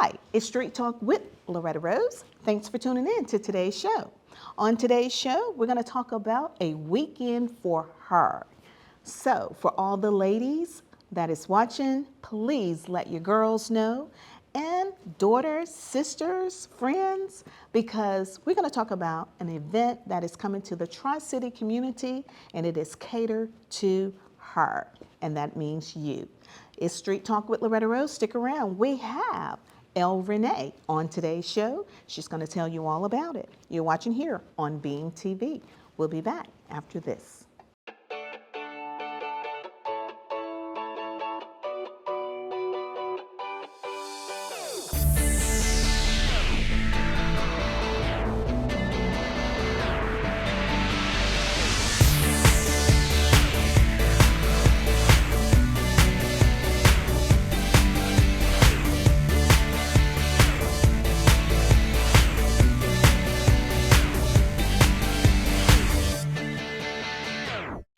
Hi, it's Street Talk with Loretta Rose. Thanks for tuning in to today's show. On today's show, we're going to talk about a weekend for her. So, for all the ladies that is watching, please let your girls know, and daughters, sisters, friends, because we're going to talk about an event that is coming to the Tri-City community, and it is catered to her, and that means you. It's Street Talk with Loretta Rose. Stick around. We have Renee on today's show. She's going to tell you all about it. You're watching here on Beam TV. We'll be back after this.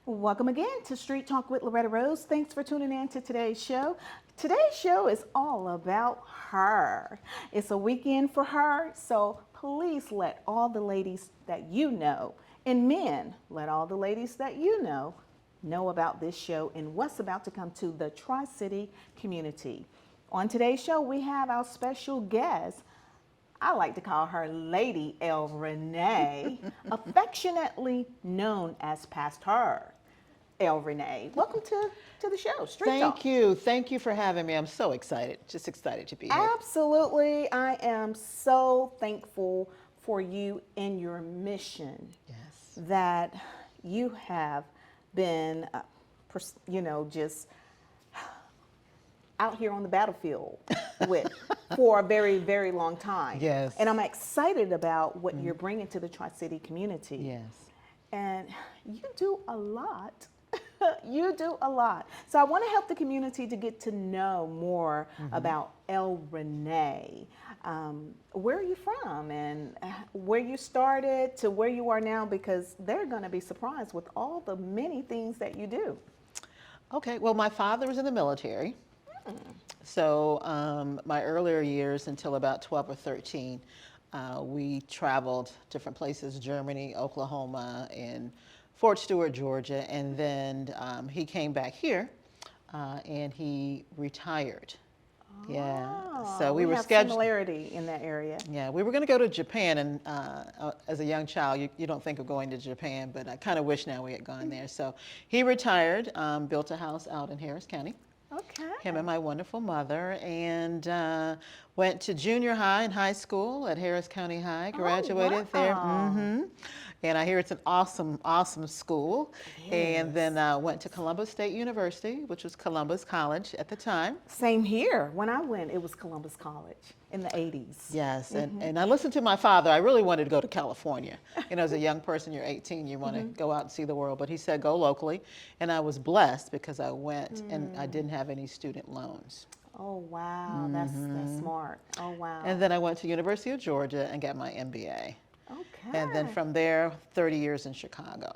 Welcome again to Street Talk with Loretta Rose. Thanks for tuning in to today's show. Today's show is all about her. It's a weekend for her, so please let all the ladies that you know, and men, let all the ladies that you know about this show and what's about to come to the Tri-City community. On today's show, we have our special guest. I like to call her Lady Renee, affectionately known as Pastor Renee. Welcome to the show, Street Talk. Thank you for having me. I'm so excited, just excited to be here. Absolutely, I am so thankful for you and your mission. Yes. That you have been, just out here on the battlefield with for a very, very long time. Yes. And I'm excited about what you're bringing to the Tri-City community. Yes. And you do a lot. You do a lot. So I want to help the community to get to know more about Renee. Where are you from and where you started to where you are now, because they're going to be surprised with all the many things that you do. Okay, well, my father was in the military. So my earlier years until about 12 or 13, we traveled different places, Germany, Oklahoma, and Fort Stewart, Georgia, and then he came back here and he retired. Oh, yeah. So we were have scheduled. Similarity in that area. Yeah, we were going to go to Japan, and as a young child, you don't think of going to Japan, but I kind of wish now we had gone there. So he retired, built a house out in Harris County. Okay. Him and my wonderful mother, and went to junior high and high school at Harris County High, graduated there. And I hear it's an awesome, awesome school. And then went to Columbus State University, which was Columbus College at the time. Same here. When I went, it was Columbus College in the 80s. Yes, and I listened to my father. I really wanted to go to California. You know, as a young person, you're 18, you want to go out and see the world. But he said, go locally. And I was blessed because I went and I didn't have any student loans. Oh, wow. That's smart. Oh, wow. And then I went to University of Georgia and got my MBA. Okay. And then from there, 30 years in Chicago.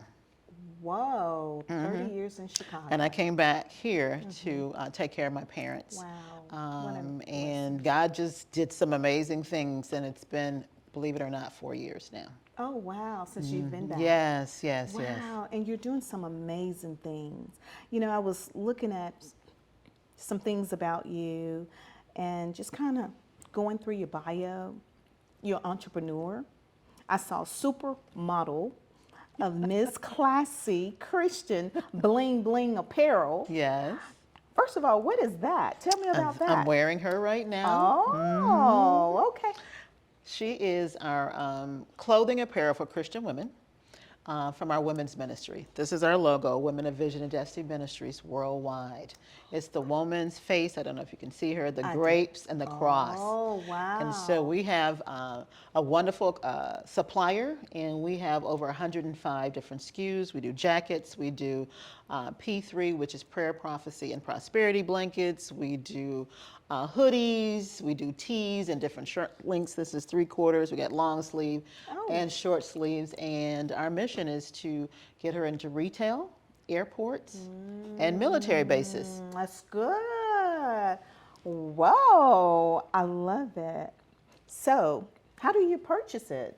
Whoa, 30 years in Chicago. And I came back here to take care of my parents. Wow. And God just did some amazing things, and it's been, believe it or not, 4 years now. Oh, wow, since you've been back. Yes. Wow, and you're doing some amazing things. You know, I was looking at some things about you and just kind of going through your bio. You're an entrepreneur. I saw supermodel of Miss Classy Christian Bling Bling Apparel. Yes. First of all, what is that? Tell me about that. I'm wearing her right now. Oh, okay. She is our clothing apparel for Christian women from our women's ministry. This is our logo, Women of Vision and Destiny Ministries Worldwide. It's the woman's face. I don't know if you can see her, the grapes and the cross. Oh, wow. And so we have a wonderful supplier, and we have over 105 different SKUs. We do jackets, we do P3, which is prayer, prophecy, and prosperity blankets. We do hoodies, we do tees and different shirt lengths. This is 3/4. We got long sleeve and short sleeves. And our mission is to get her into retail, airports, and military bases. That's good. Whoa, I love it. So, how do you purchase it?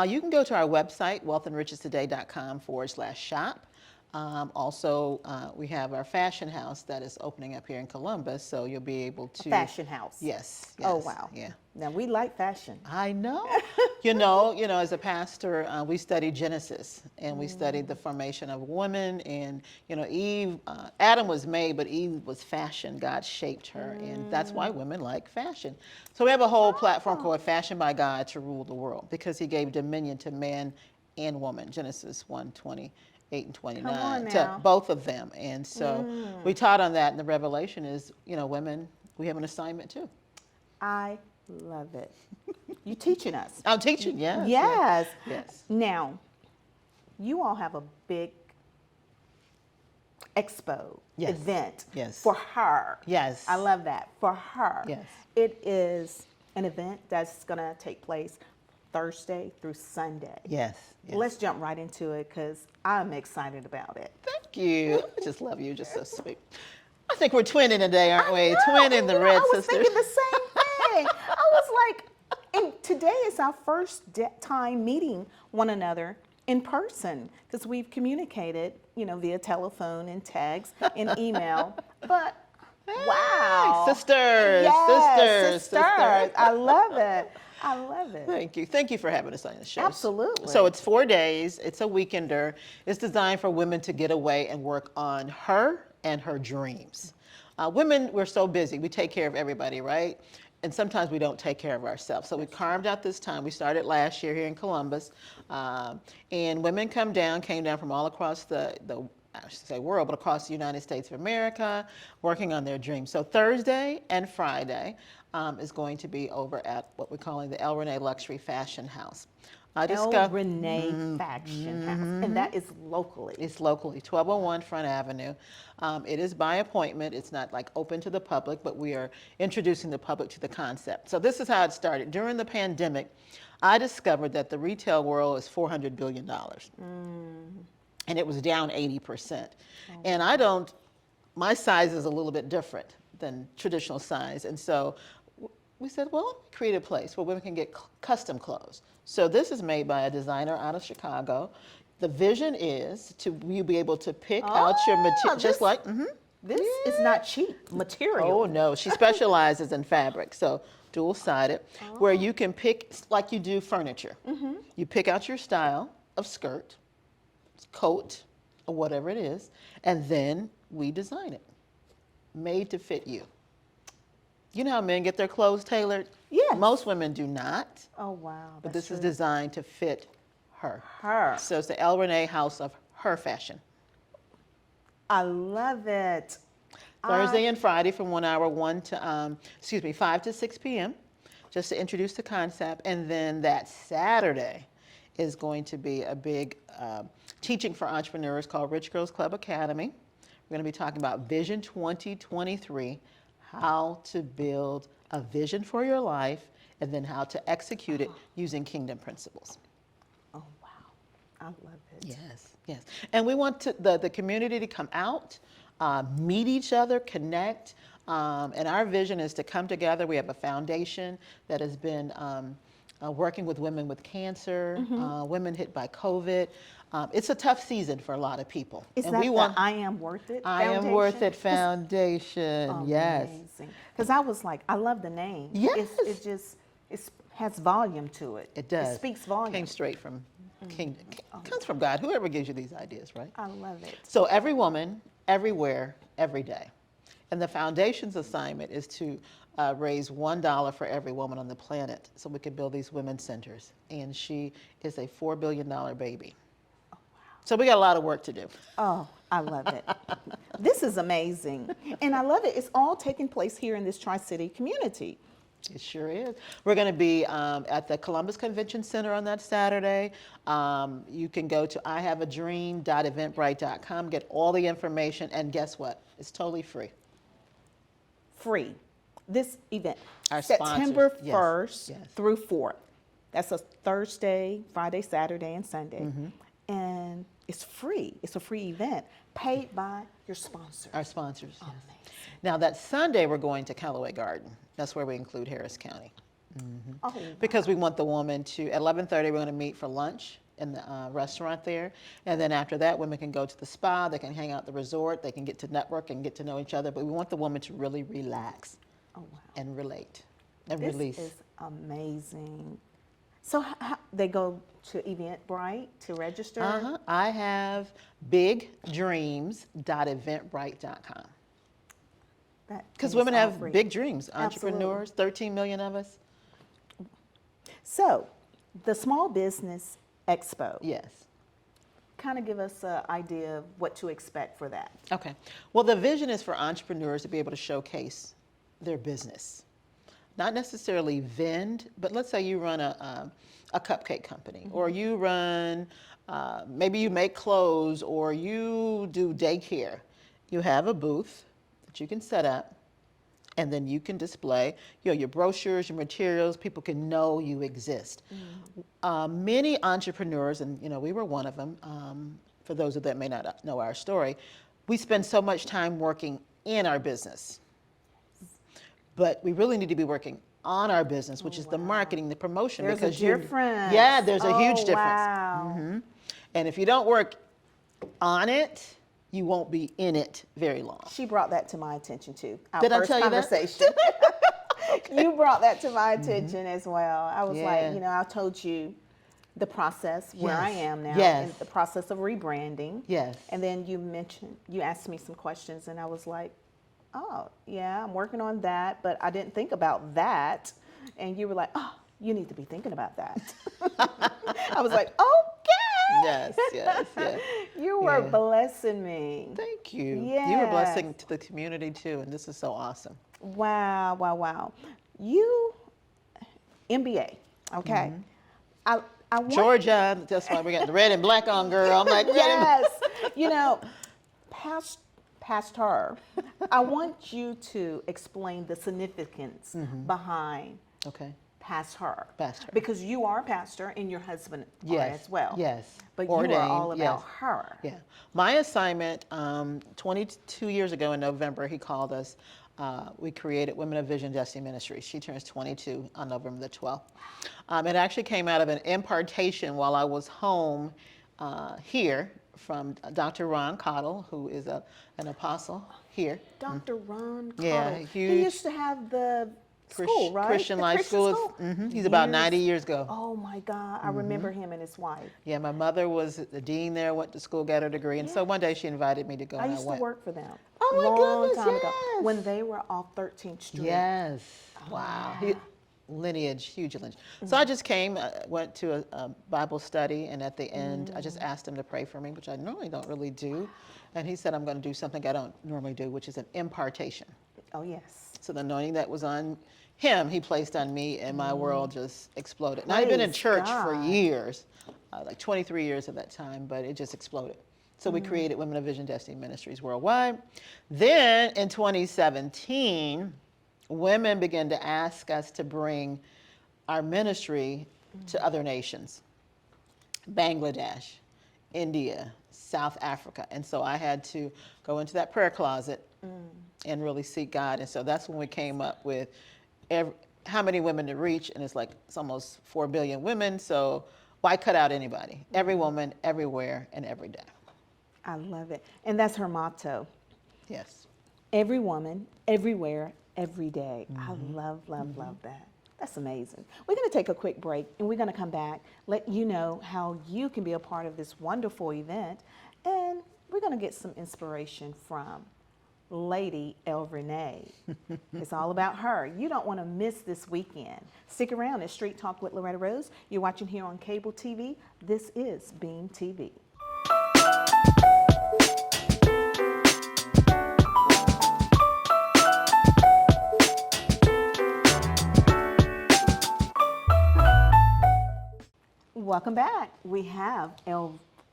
You can go to our website, wealthandrichestoday.com/shop. Also, we have our fashion house that is opening up here in Columbus, so you'll be able A to. fashion house. Yes, Oh, yes, wow. yeah. Now, we like fashion. I know. As a pastor, we studied Genesis and we studied the formation of woman. And, Eve, Adam was made, but Eve was fashioned. God shaped her. And that's why women like fashion. So we have a whole platform called Fashion by God to Rule the World, because he gave dominion to man and woman. Genesis 1:28 and 29 Come on to now. both of them. And so we taught on that. And the revelation is, women, we have an assignment too. I love it. You teaching us. I'm teaching, yes. Yes. Yes. Now, you all have a big expo Yes. event Yes. for her. Yes. I love that. For her. Yes. It is an event that's going to take place Thursday through Sunday. Yes. Yes. Let's jump right into it because I'm excited about it. Thank you. I just love you. You're just so sweet. I think we're twinning today, aren't we? I know, Twinning the Red I was Sisters. thinking the same thing. I was like, and today is our first time meeting one another in person because we've communicated, via telephone and text and email. But wow, Sisters, yes, sisters. I love it. I love it. Thank you. Thank you for having us on the show. Absolutely. So it's 4 days. It's a weekender. It's designed for women to get away and work on her and her dreams. Women, we're so busy. We take care of everybody, right? And sometimes we don't take care of ourselves. So we carved out this time. We started last year here in Columbus. And women came down from all across the I should say world, but across the United States of America, working on their dreams. So Thursday and Friday is going to be over at what we're calling the El Renee Luxury Fashion House. El Renee Fashion House, and that is locally. It's locally, 1201 Front Avenue. It is by appointment. It's not like open to the public, but we are introducing the public to the concept. So this is how it started. During the pandemic, I discovered that the retail world is $400 billion. And it was down 80%. And my size is a little bit different than traditional size. And so we said, well, let me create a place where women can get custom clothes. So this is made by a designer out of Chicago. The vision is you'll be able to pick out your material, just like, This is not cheap material. Oh no, she specializes in fabric, so dual-sided, where you can pick, like you do furniture. You pick out your style of skirt, coat, or whatever it is, and then we design it, made to fit you. You know how men get their clothes tailored? Yes. Most women do not, Oh wow. but That's this is true. designed to fit her. Her. So it's the El Renee House of Her Fashion. I love it. Thursday and Friday from 5 to 6 p.m. just to introduce the concept. And then that Saturday is going to be a big teaching for entrepreneurs called Rich Girls Club Academy. We're going to be talking about Vision 2023, how to build a vision for your life, and then how to execute it using kingdom principles. Oh wow. I love it. Yes, yes. And we want the community to come out, meet each other, connect. And our vision is to come together. We have a foundation that has been working with women with cancer, women hit by COVID. It's a tough season for a lot of people. Is and that we want I Am Worth It I Am Worth It Foundation? Foundation. Yes. Amazing. Because I was like, I love the name. Yes. It has volume to it. It does. It speaks volume. Came straight from kingdom. Comes from God. Whoever gives you these ideas, right? I love it. So every woman, everywhere, every day. And the foundation's assignment is to raise $1 for every woman on the planet so we can build these women's centers. And she is a $4 billion baby. Oh, wow. So we got a lot of work to do. Oh, I love it. This is amazing. And I love it. It's all taking place here in this Tri-City community. It sure is. We're going to be at the Columbus Convention Center on that Saturday. You can go to ihaveadream.eventbrite.com, get all the information, and guess what? It's totally free. Free. This event, Our September sponsors, yes, 1st yes. through 4th. That's a Thursday, Friday, Saturday, and Sunday. and it's free. It's a free event paid by your sponsor. Our sponsors. Yes. Amazing. Now that Sunday we're going to Callaway Garden. That's where we include Harris County. Oh, Because we want the woman to, at 11:30 we're going to meet for lunch in the restaurant there. And then after that, women can go to the spa, they can hang out at the resort, they can get to network and get to know each other. But we want the woman to really relax oh wow. and relate and This release. is amazing. So how, they go to Eventbrite to register? I have bigdreams.eventbrite.com. Because women have big dreams, entrepreneurs, 13 million of us. So, the Small Business Expo. Yes. Kind of give us an idea of what to expect for that. Okay. Well, the vision is for entrepreneurs to be able to showcase their business. Not necessarily vend, but let's say you run a cupcake company, or you run, maybe you make clothes, or you do daycare. You have a booth that you can set up, and then you can display, your brochures, your materials. People can know you exist. Many entrepreneurs, and we were one of them. For those that may not know our story, we spend so much time working in our business, but we really need to be working on our business, which is the marketing, the promotion. There's because a difference. Yeah, there's a huge difference. Wow. And if you don't work on it, you won't be in it very long. She brought that to my attention too. Our Did I first tell you that? conversation. You brought that to my attention as well. I was Yeah. like, I told you the process where I Yes. am now, Yes. and the process of rebranding. Yes. And then you asked me some questions, and I was like, oh, yeah, I'm working on that, but I didn't think about that. And you were like, oh, you need to be thinking about that. I was like, okay. Yes, yes, yes. You were Yeah. blessing me. Thank you. You were Yes. blessing to the community too, and this is so awesome. Wow, wow, wow. You, MBA, okay. I want, Georgia, that's why we got the red and black on, girl. I'm like, yes, past her, I want you to explain the significance behind Okay. past her. Past her. Because you are a pastor and your husband are Yes. as well. Yes. But you Ordained, are all about yes. her. Yeah. My assignment, 22 years ago in November, he called us. We created Women of Vision Destiny Ministries. She turns 22 on November the 12th. It actually came out of an impartation while I was home here from Dr. Ron Cottle, who is an apostle here. Dr. Ron Cottle. Yeah, He huge used to have the school, right? Christian The Life Christian School. He's about 90 years ago. Oh my God, I remember him and his wife. Yeah, my mother was the dean there, went to school, got her degree, and so one day she invited me to go, I and I used to went. work for them. Oh my long goodness, time ago, yes. when they were off 13th Street. Yes. Wow. Lineage, huge lineage. So I just came, went to a Bible study, and at the end, I just asked him to pray for me, which I normally don't really do. And he said, I'm going to do something I don't normally do, which is an impartation. Oh yes. So the anointing that was on him, he placed on me, and my world just exploded. And I'd been in Praise church for God. years, like 23 years at that time, but it just exploded. So we created Women of Vision Destiny Ministries worldwide. Then in 2017, women began to ask us to bring our ministry to other nations, Bangladesh, India, South Africa. And so I had to go into that prayer closet and really seek God. And so that's when we came up with how many women to reach. And it's almost 4 billion women. So why cut out anybody? Every woman, everywhere, and every day. I love it. And that's her motto. Yes. Every woman, everywhere, every day. I love that. That's amazing. We're going to take a quick break, and we're going to come back, let you know how you can be a part of this wonderful event, and we're going to get some inspiration from Lady Renee. It's all about her. You don't want to miss this weekend. Stick around at Street Talk with Loretta Rose. You're watching here on cable TV. This is Beam TV. Welcome back. We have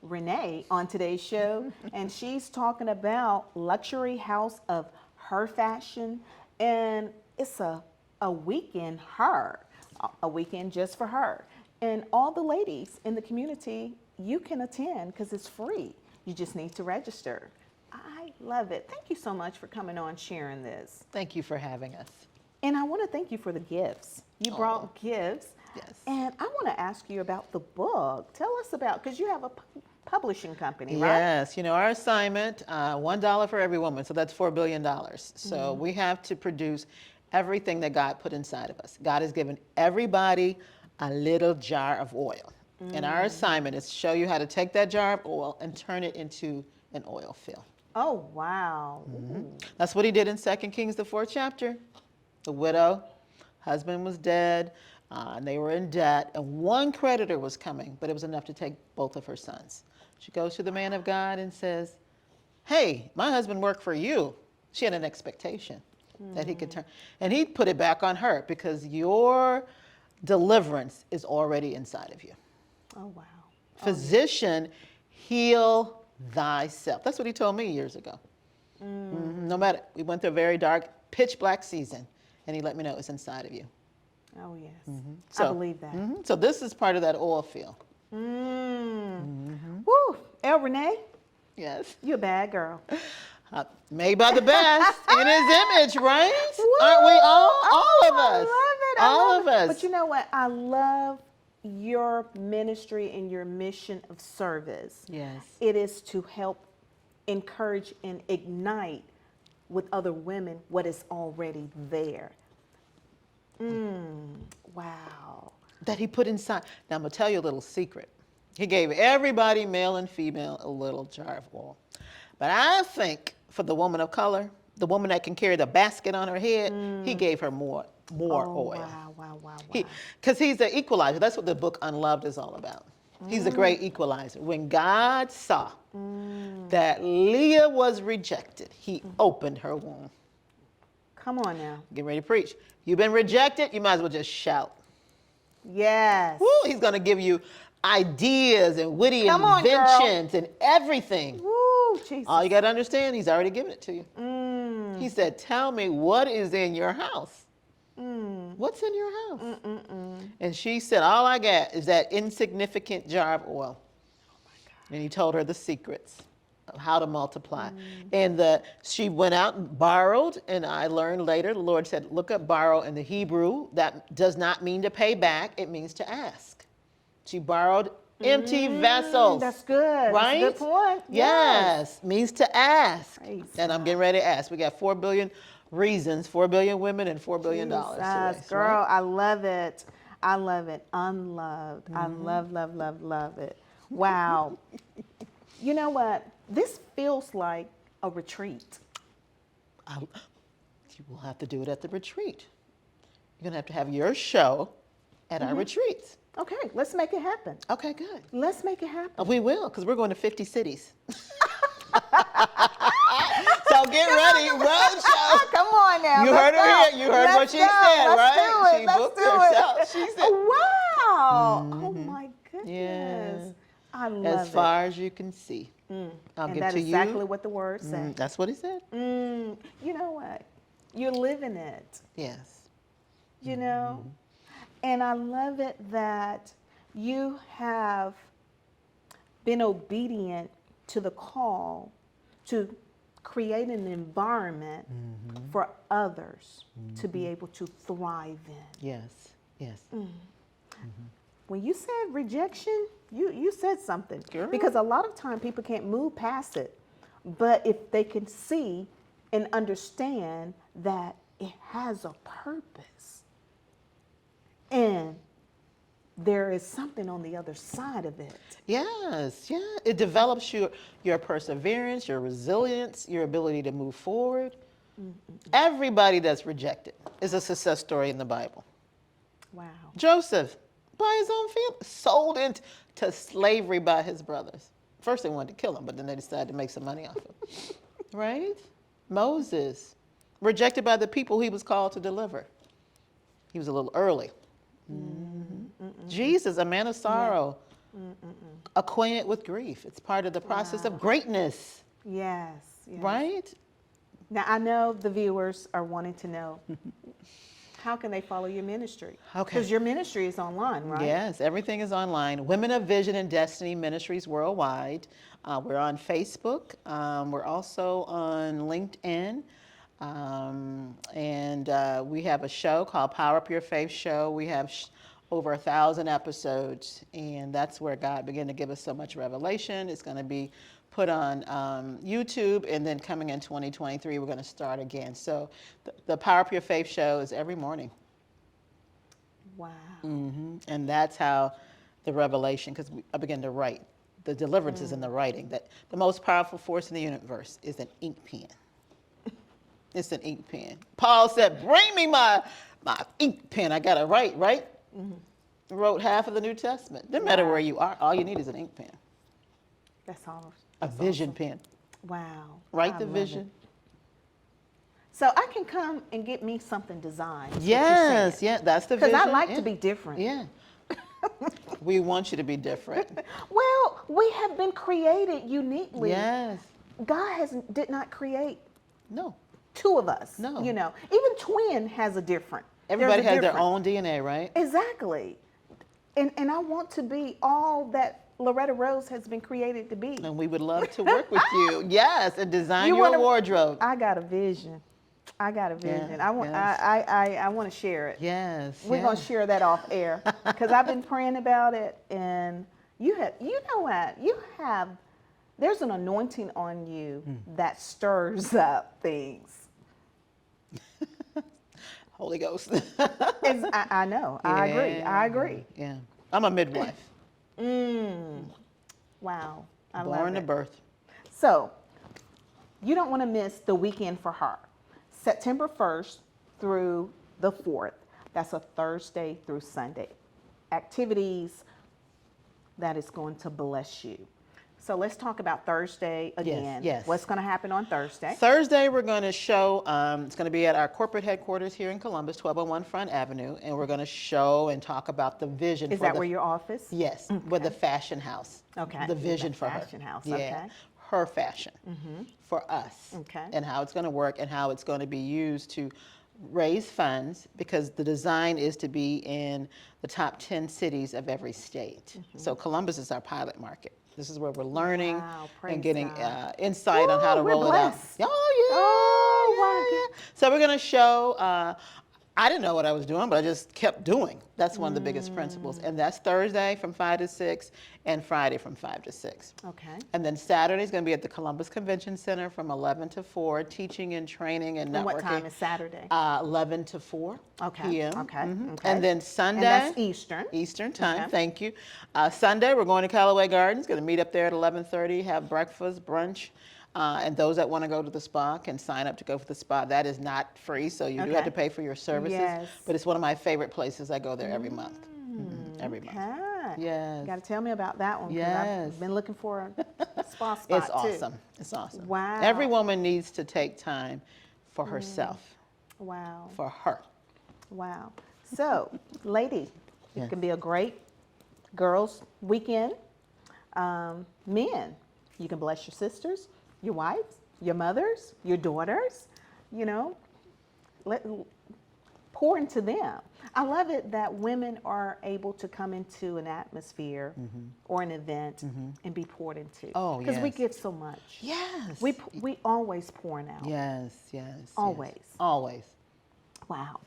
Renee on today's show, and she's talking about luxury house of her fashion, and it's a weekend her, a weekend just for her. And all the ladies in the community you can attend because it's free. You just need to register. I love it. Thank you so much for coming on, sharing this. Thank you for having us. And I want to thank you for the gifts. You brought gifts. Yes. And I want to ask you about the book. Tell us about, because you have a publishing company, right? Yes, you know, our assignment, $1 for every woman, so that's $4 billion. So we have to produce everything that God put inside of us. God has given everybody a little jar of oil. And our assignment is to show you how to take that jar of oil and turn it into an oil fill. Oh, wow. That's what he did in 2 Kings, the 4th chapter. The widow, husband was dead, and they were in debt, and one creditor was coming, but it was enough to take both of her sons. She goes to the man of God and says, hey, my husband worked for you. She had an expectation that he could turn. And he put it back on her because your deliverance is already inside of you. Oh, wow. Physician, heal thyself. That's what he told me years ago. No matter, we went through a very dark, pitch black season, and he let me know it's inside of you. Oh, yes. So, I believe that. So this is part of that oil field. Woo. El Renee, Yes. you're a bad girl. Made by the best in his image, right? Aren't we all of us? I love it. All love of it. us. But you know what? I love your ministry and your mission of service. Yes. It is to help encourage and ignite with other women what is already there. Wow. That he put inside. Now I'm gonna tell you a little secret. He gave everybody, male and female, a little jar of oil. But I think for the woman of color, the woman that can carry the basket on her head, he gave her more oil. Wow. Because he's the equalizer. That's what the book Unloved is all about. He's a great equalizer. When God saw that Leah was rejected, he opened her womb. Come on now. Get ready to preach. You've been rejected, you might as well just shout. Yes. Woo, he's going to give you ideas and witty Come on, girl. inventions and everything. Woo, Jesus. All you got to understand, he's already given it to you. He said, tell me what is in your house. What's in your house? And she said, all I got is that insignificant jar of oil. And he told her the secrets of how to multiply. And she went out and borrowed, and I learned later, the Lord said, look up borrow in the Hebrew. That does not mean to pay back, it means to ask. She borrowed empty vessels. That's good. Right? That's a good point. Yes, means to ask. Praise And I'm getting ready to ask. We got 4 billion reasons, 4 billion women, and $4 billion to Jesus, raise, girl, right? I love it. I love it. Unloved. I love it. Wow. You know what? This feels like a retreat. You will have to do it at the retreat. You're going to have your show at our retreats. Okay, let's make it happen. Okay, good. Let's make it happen. We will, because we're going to 50 cities. So get ready, roadshow. Come on now. You heard her here. You heard what she said, right? She booked herself. She said, wow. Oh my goodness. Yeah. I love as far as you can see. I'll and give that's to you. exactly what the word said. That's what he said. You know what? You're living it. Yes. You know? And I love it that you have been obedient to the call to create an environment for others to be able to thrive in. Yes. Yes. When you said rejection, you said something. Girl. Because a lot of time people can't move past it. But if they can see and understand that it has a purpose and there is something on the other side of it. Yes. Yeah. It develops your perseverance, your resilience, your ability to move forward. Everybody that's rejected is a success story in the Bible. Wow. Joseph, by his own family, sold into slavery by his brothers. First they wanted to kill him, but then they decided to make some money off him. Right? Moses, rejected by the people he was called to deliver. He was a little early. Jesus, a man of sorrow, acquainted with grief. It's part of the process of greatness. Yes. Right? Now I know the viewers are wanting to know How can they follow your ministry? Okay. Because your ministry is online, right? Yes, everything is online. Women of Vision and Destiny Ministries worldwide. We're on Facebook. We're also on LinkedIn. And we have a show called Power Up Your Faith Show. We have over 1,000 episodes, and that's where God began to give us so much revelation. It's going to be put on YouTube, and then coming in 2023, we're going to start again. So the Power Up Your Faith Show is every morning. Wow. And that's how the revelation, because I began to write. The deliverance is in the writing. That the most powerful force in the universe is an ink pen. It's an ink pen. Paul said, bring me my ink pen. I got to write, right? Wrote half of the New Testament. Doesn't matter where you are. All you need is an ink pen. That's all. A vision pen. Wow. Write the vision. So I can come and get me something designed. Yes, yeah, that's the vision. Because I like to be different. Yeah. We want you to be different. Well, we have been created uniquely. Yes. God did not create No. two of us. No. You know, even twin has a different. Everybody there's a has their different. own DNA, right? Exactly. And I want to be all that Loretta Rose has been created to be. And we would love to work with you. Yes, and design You your wanna- wardrobe. I got a vision. I got a vision. Yes, I want. yes. I want to share it. Yes. We're gonna share that off air because I've been praying about it, and you know what? There's an anointing on you that stirs up things. Holy Ghost. I know. I agree. Yeah. I'm a midwife. Wow. I love Born to it. birth. So, you don't want to miss the Weekend for Her, September 1st through the 4th. That's a Thursday through Sunday. Activities that is going to bless you. So let's talk about Thursday again. yes. What's going to happen on Thursday? Thursday, we're going to show, it's going to be at our corporate headquarters here in Columbus, 1201 Front Avenue, and we're going to show and talk about the vision. Is that where your office? Yes, with the fashion house. Okay. The vision for her. Fashion house, Yeah. okay. Her fashion for us. Okay. And how it's going to work and how it's going to be used to raise funds, because the design is to be in the top 10 cities of every state. So Columbus is our pilot market. This is where we're learning Wow, praise and getting God. insight on how to Woo, we're roll blessed. it out. Oh, yeah. Oh, yeah. So we're going to show, I didn't know what I was doing, but I just kept doing. That's one of the biggest principles. And that's Thursday from 5 to 6 and Friday from 5 to 6. Okay. And then Saturday is going to be at the Columbus Convention Center from 11 to 4, teaching and training and networking. And what time is Saturday? 11 to 4 Okay. p.m. Okay. Mhm. Okay. And then Sunday. And that's Eastern. Eastern time, Okay. thank you. Sunday, we're going to Callaway Gardens, going to meet up there at 11:30, have breakfast, brunch. And those that want to go to the spa can sign up to go for the spa. That is not free, so you do have Okay. to pay for your services. Yes. But it's one of my favorite places. I go there every month. Every month. Okay. Yes. You got to tell me about that one. 'Cause Yes. I've been looking for a spa spot It's too. awesome. It's awesome. Wow. Every woman needs to take time for herself, Wow. for her. Wow. So, ladies, it Yes. can be a great girls' weekend. Men, you can bless your sisters, your wives, your mothers, your daughters. You know, pour into them. I love it that women are able to come into an atmosphere or an event and be poured into. Oh, Because we yes. give so much. Yes. We always pouring out. Yes, yes. Always. Yes. Always. Wow.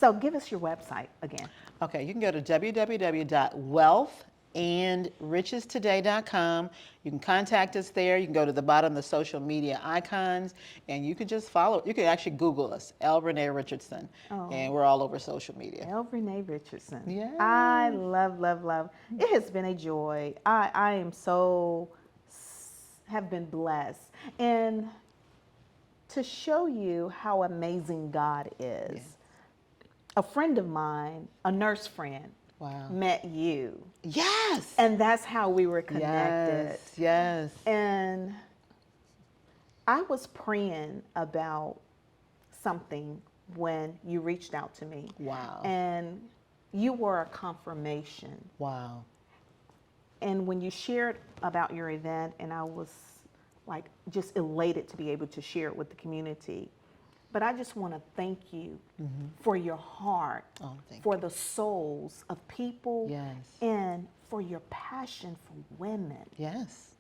So give us your website again. Okay, you can go to www.wealthandrichestoday.com. You can contact us there. You can go to the bottom of the social media icons, and you can just follow. You can actually Google us, L. Renee Richardson, and we're all over social media. L. Renee Richardson. Yeah. I love, love, love. It has been a joy. I am so, have been blessed. And to show you how amazing God is, Yes. a friend of mine, a nurse friend, Wow. met you. Yes. And that's how we were connected. Yes. Yes. And I was praying about something when you reached out to me. Wow. And you were a confirmation. Wow. And when you shared about your event, and I was like just elated to be able to share it with the community, But I just want to thank you for your heart, Oh, thank for the souls of people, Yes. and for your passion for women. Yes.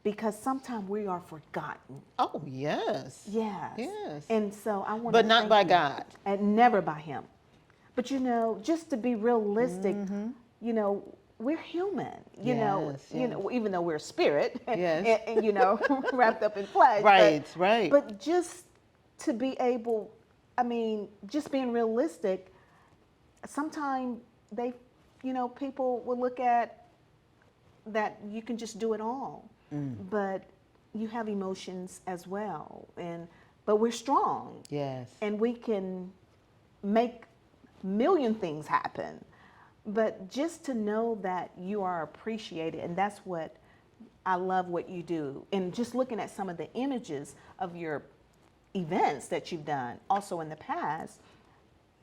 Because sometimes we are forgotten. Oh, yes. Yes. Yes. And so I want to But not thank by you. God. And never by him. But just to be realistic, we're human. Yes, yes. Even though we're spirit, Yes. and wrapped up in flesh. Right, right. But just to be able, just being realistic, sometimes people will look at that you can just do it all. But you have emotions as well, but we're strong. Yes. And we can make million things happen. But just to know that you are appreciated, and that's what I love what you do. And just looking at some of the images of your events that you've done also in the past,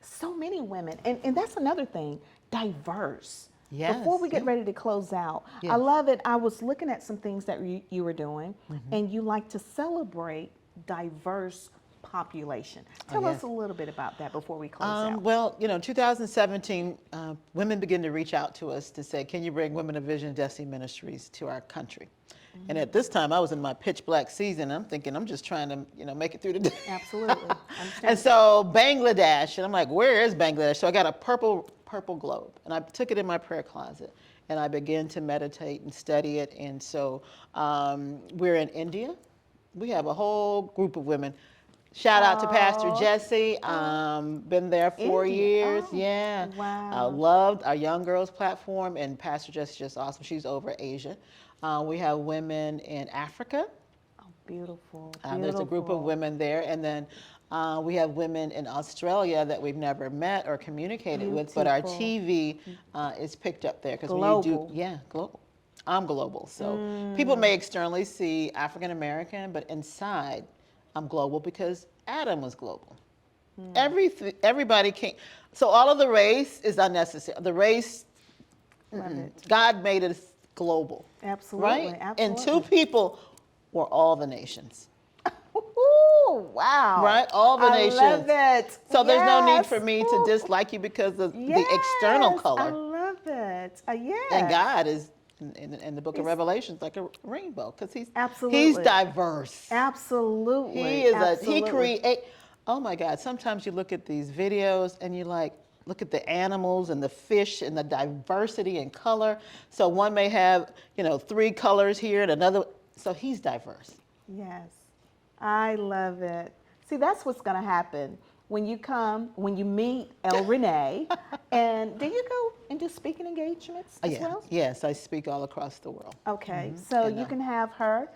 so many women, and that's another thing, diverse. Yes, Before we get yeah. ready to close out, I Yes. love it. I was looking at some things that you were doing, and you like to celebrate diverse population. Tell yes. us a little bit about that before we close out. Well, 2017, women began to reach out to us to say, can you bring Women of Vision and Destiny Ministries to our country? And at this time, I was in my pitch black season. I'm thinking, I'm just trying to, make it through the day. Absolutely. And so Bangladesh, and I'm like, where is Bangladesh? So I got a purple globe, and I took it in my prayer closet, and I began to meditate and study it. And so we're in India. We have a whole group of women. Shout out to Pastor Jesse. Been there 4 India. years. Oh, Yeah. wow. I loved our Young Girls platform, and Pastor Jesse's just awesome. She's over Asia. We have women in Africa. Oh, beautiful. There's a group of women there. And then we have women in Australia that we've never met or communicated with, but our Beautiful. TV is picked up there. Global. Global. I'm global. So people may externally see African American, but inside I'm global because Adam was global. Everybody came. So all of the race is unnecessary. The race, Love it. God made it global. Absolutely. Right? Absolutely. And two people were all the nations. Ooh, wow. Right? All the nations. I love it. So there's no need Yes. for me to Ooh. dislike you because of the Yes, external I color. love it. Yes. And God is in the book of Revelations like a rainbow because he's Absolutely. diverse. Absolutely. He is Absolutely. he create. Oh my God! Sometimes you look at these videos and you look at the animals and the fish and the diversity in color. So one may have 3 colors here and another. So he's diverse. Yes. I love it. See, that's what's going to happen when you meet Renee. And do you go and do speaking engagements as Yeah. well? Yes, I speak all across the world. Okay, so And, you can have her.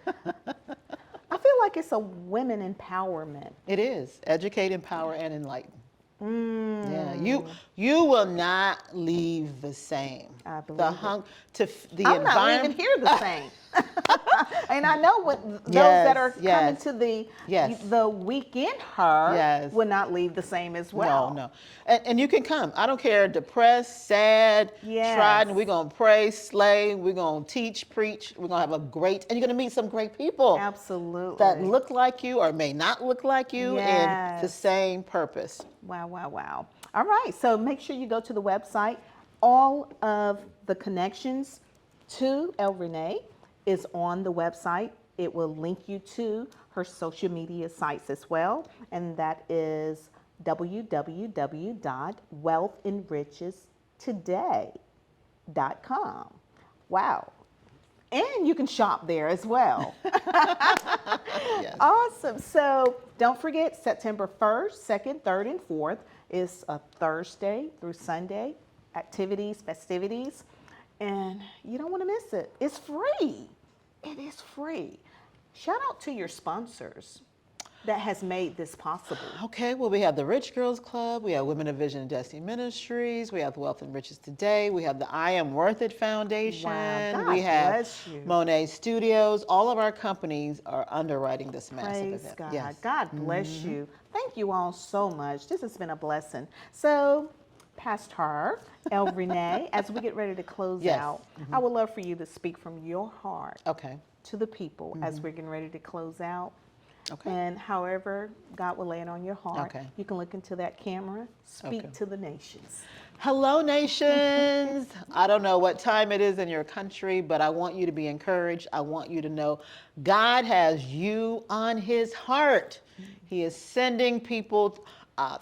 I feel like it's a women empowerment. It is educate, empower, and enlighten. Yeah, you will not leave the same. I believe the it. the I'm not environment. leaving here the same. And I know what those Yes, that are coming yes. to the Yes. the WeekendHER Yes. will not leave the same as well. No. And you can come. I don't care, depressed, sad, Yes. trodden. We're going to pray, slay. We're going to teach, preach. We're going to have a great, and you're going to meet some great people Absolutely. that look like you or may not look like you in the Yes. same purpose. Wow, wow, wow. All right, so make sure you go to the website. All of the connections to Renee is on the website. It will link you to her social media sites as well, and that is www.wealthenrichestoday.com. Wow. And you can shop there as well. Yes. Awesome. So don't forget, September 1st, 2nd, 3rd, and 4th is a Thursday through Sunday activities, festivities, and you don't want to miss it. It's free. It is free. Shout out to your sponsors that has made this possible. Okay, well, we have the Rich Girls Club, we have Women of Vision and Destiny Ministries, we have Wealth and Riches Today, we have the I Am Worth It Foundation, Wow, God we have bless you. Monet Studios. All of our companies are underwriting this massive Praise event. God. Yes. God bless you. Thank you all so much. This has been a blessing. So, past her, Renee, as we get ready to close Yes. out, I would love for you to speak from your heart Okay. to the people as we're getting ready to close out. Okay. And however God will lay it on your heart, Okay. you can look into that camera, speak Okay. to the nations. Hello, nations. I don't know what time it is in your country, but I want you to be encouraged. I want you to know God has you on his heart. He is sending people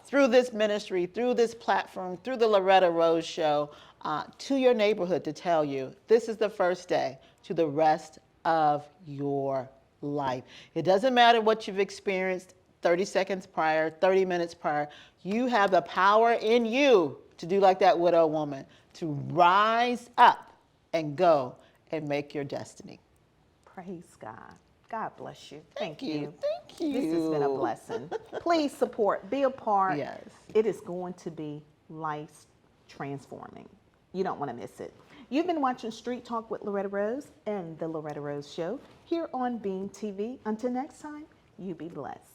through this ministry, through this platform, through the Loretta Rose Show, to your neighborhood to tell you this is the first day to the rest of your life. It doesn't matter what you've experienced 30 seconds prior, 30 minutes prior. You have the power in you to do like that widow woman, to rise up and go and make your destiny. Praise God. God bless you. Thank Thank you. you. Thank you. This has been a blessing. Please support, be a part. Yes. It is going to be life transforming. You don't want to miss it. You've been watching Street Talk with Loretta Rose and the Loretta Rose Show here on Beam TV. Until next time, you be blessed.